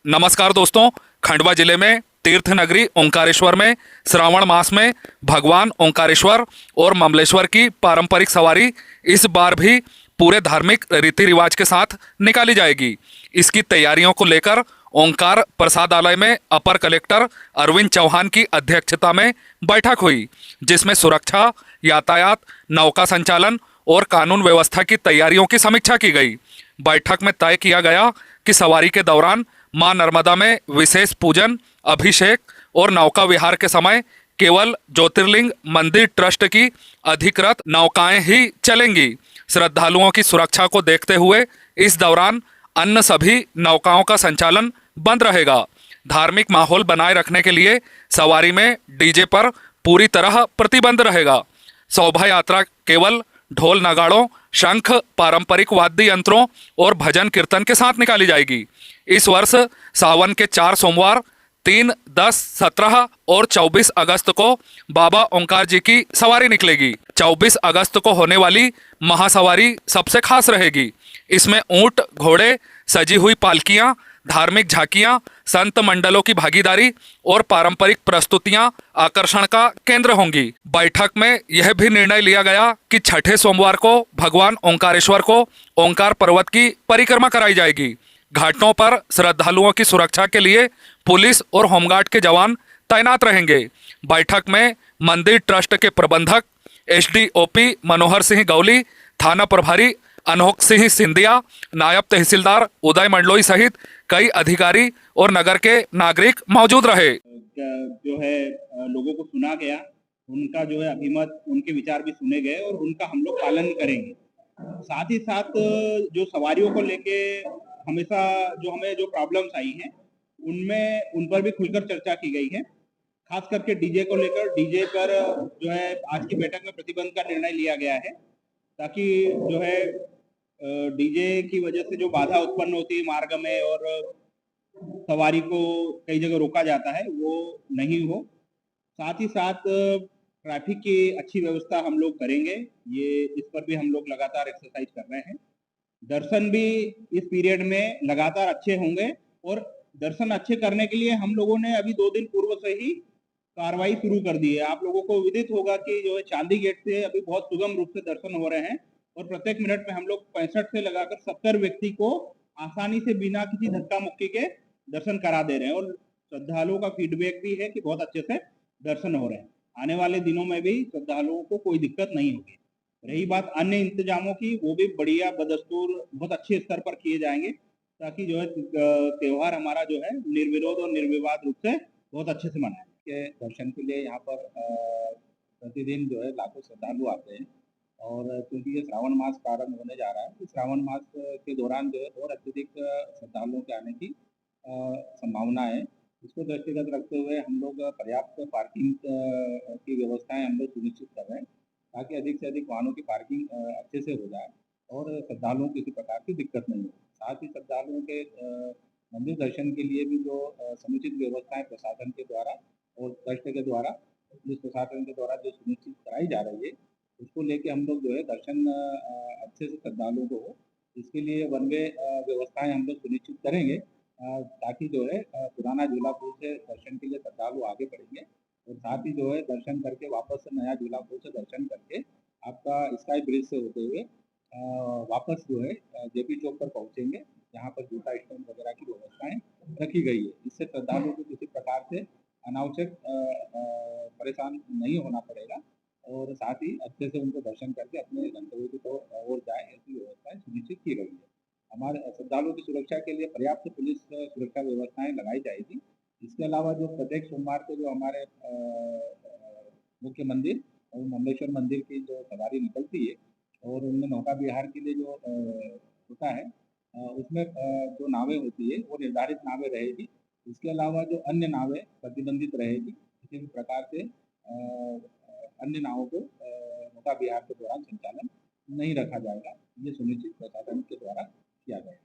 नमस्कार दोस्तों। खंडवा जिले में तीर्थ नगरी ओंकारेश्वर में श्रावण मास में भगवान ओंकारेश्वर और ममलेश्वर की पारंपरिक सवारी इस बार भी पूरे धार्मिक रीति रिवाज के साथ निकाली जाएगी। इसकी तैयारियों को लेकर ओंकार प्रसादालय में अपर कलेक्टर अरविंद चौहान की अध्यक्षता में बैठक हुई, जिसमें सुरक्षा, यातायात, नौका संचालन और कानून व्यवस्था की तैयारियों की समीक्षा की गई। बैठक में तय किया गया कि सवारी के दौरान मां नर्मदा में विशेष पूजन, अभिषेक और नौका विहार के समय केवल ज्योतिर्लिंग मंदिर ट्रस्ट की अधिकृत नौकाएं ही चलेंगी। श्रद्धालुओं की सुरक्षा को देखते हुए इस दौरान अन्य सभी नौकाओं का संचालन बंद रहेगा। धार्मिक माहौल बनाए रखने के लिए सवारी में डीजे पर पूरी तरह प्रतिबंध रहेगा। शोभा यात्रा केवल ढोल नगाड़ों, शंख, पारंपरिक वाद्य यंत्रों और भजन कीर्तन के साथ निकाली जाएगी। इस वर्ष सावन के 4 सोमवार 3, 10, 17 और 24 अगस्त को बाबा ओंकार जी की सवारी निकलेगी। 24 अगस्त को होने वाली महासवारी सबसे खास रहेगी। इसमें ऊंट, घोड़े, सजी हुई पालकियां, धार्मिक झांकियां, संत मंडलों की भागीदारी और पारंपरिक प्रस्तुतियां आकर्षण का केंद्र होंगी। बैठक में यह भी निर्णय लिया गया कि छठे सोमवार को भगवान ओंकारेश्वर को ओंकार पर्वत की परिक्रमा कराई जाएगी। घाटों पर श्रद्धालुओं की सुरक्षा के लिए पुलिस और होमगार्ड के जवान तैनात रहेंगे। बैठक में मंदिर ट्रस्ट के प्रबंधक एसडीओपी मनोहर सिंह गौली, थाना प्रभारी अनोख सिंह सिंधिया, नायब तहसीलदार उदय मंडलोई सहित कई अधिकारी और नगर के नागरिक मौजूद रहे। जो है लोगों को सुना गया, उनका जो है अभिमत, उनके विचार भी सुने गए और उनका हम लोग पालन करेंगे। साथ ही साथ जो सवारियों को लेके हमेशा जो हमें जो प्रॉब्लम्स आई हैं, उनमें उन पर भी खुलकर चर्चा की गई है। खास करके डीजे को लेकर, डीजे पर जो है आज की बैठक में प्रतिबंध का निर्णय लिया गया है, ताकि जो है डीजे की वजह से जो बाधा उत्पन्न होती है मार्ग में और सवारी को कई जगह रोका जाता है, वो नहीं हो। साथ ही साथ ट्रैफिक की अच्छी व्यवस्था हम लोग करेंगे। ये इस पर भी हम लोग लगातार एक्सरसाइज कर रहे हैं। दर्शन भी इस पीरियड में लगातार अच्छे होंगे और दर्शन अच्छे करने के लिए हम लोगों ने अभी 2 दिन पूर्व से ही कार्रवाई शुरू कर दी है। आप लोगों को विदित होगा कि जो है चांदी गेट से अभी बहुत सुगम रूप से दर्शन हो रहे हैं और प्रत्येक मिनट में हम लोग 65 से लगाकर 70 व्यक्ति को आसानी से बिना किसी धक्का मुक्की के दर्शन करा दे रहे हैं और श्रद्धालुओं का फीडबैक भी है कि बहुत अच्छे से दर्शन हो रहे हैं। आने वाले दिनों में भी श्रद्धालुओं को कोई दिक्कत नहीं होगी। रही बात अन्य इंतजामों की, वो भी बढ़िया बदस्तूर बहुत अच्छे स्तर पर किए जाएंगे, ताकि जो है त्योहार हमारा जो है निर्विरोध और निर्विवाद रूप से बहुत अच्छे से मनाए। के दर्शन के लिए यहाँ पर प्रतिदिन जो है लाखों श्रद्धालु आते हैं और क्योंकि ये श्रावण मास प्रारंभ होने जा रहा है, तो श्रावण मास के दौरान जो है और अत्यधिक श्रद्धालुओं के आने की संभावना है। इसको दृष्टिगत रखते हुए हम लोग पर्याप्त पार्किंग की व्यवस्थाएं हम लोग सुनिश्चित कर रहे हैं, ताकि अधिक से अधिक वाहनों की पार्किंग अच्छे से हो जाए और श्रद्धालुओं को किसी प्रकार की दिक्कत नहीं हो। साथ ही श्रद्धालुओं के मंदिर दर्शन के लिए भी जो समुचित व्यवस्थाएं प्रशासन के द्वारा और ट्रस्ट के द्वारा, पुलिस प्रशासन के द्वारा जो सुनिश्चित कराई जा रही है, उसको लेके हम लोग जो है दर्शन अच्छे से श्रद्धालुओं को हो, इसके लिए वन वे व्यवस्थाएं हम लोग सुनिश्चित करेंगे, ताकि जो है पुराना झूला पुल से दर्शन के लिए श्रद्धालु आगे बढ़ेंगे और साथ ही जो है दर्शन करके वापस नया झूला पुल से दर्शन करके आपका स्काई ब्रिज से होते हुए वापस जो है जेपी चौक पर पहुंचेंगे, जहाँ पर जूता स्टैंड वगैरह की व्यवस्थाएं रखी गई है। इससे श्रद्धालुओं को किसी प्रकार से अनावश्यक परेशान नहीं होना पड़ेगा और साथ ही अच्छे से उनको दर्शन करके अपने गंतव्य को ओर जाए, ऐसी व्यवस्थाएं सुनिश्चित की गई है। हमारे श्रद्धालुओं की सुरक्षा के लिए पर्याप्त पुलिस सुरक्षा व्यवस्थाएं लगाई जाएगी। इसके अलावा जो प्रत्येक सोमवार को जो हमारे मुख्य मंदिर और ममलेश्वर मंदिर की जो सवारी निकलती है और उनमें नौका विहार के लिए जो होता है, उसमें जो नावें होती है वो निर्धारित नावें रहेगी। इसके अलावा जो अन्य नावें प्रतिबंधित रहेगी, किसी भी प्रकार से अन्य नावों को नौका विहार के दौरान संचालन नहीं रखा जाएगा। ये सुनिश्चित प्रशासन के द्वारा किया जाएगा।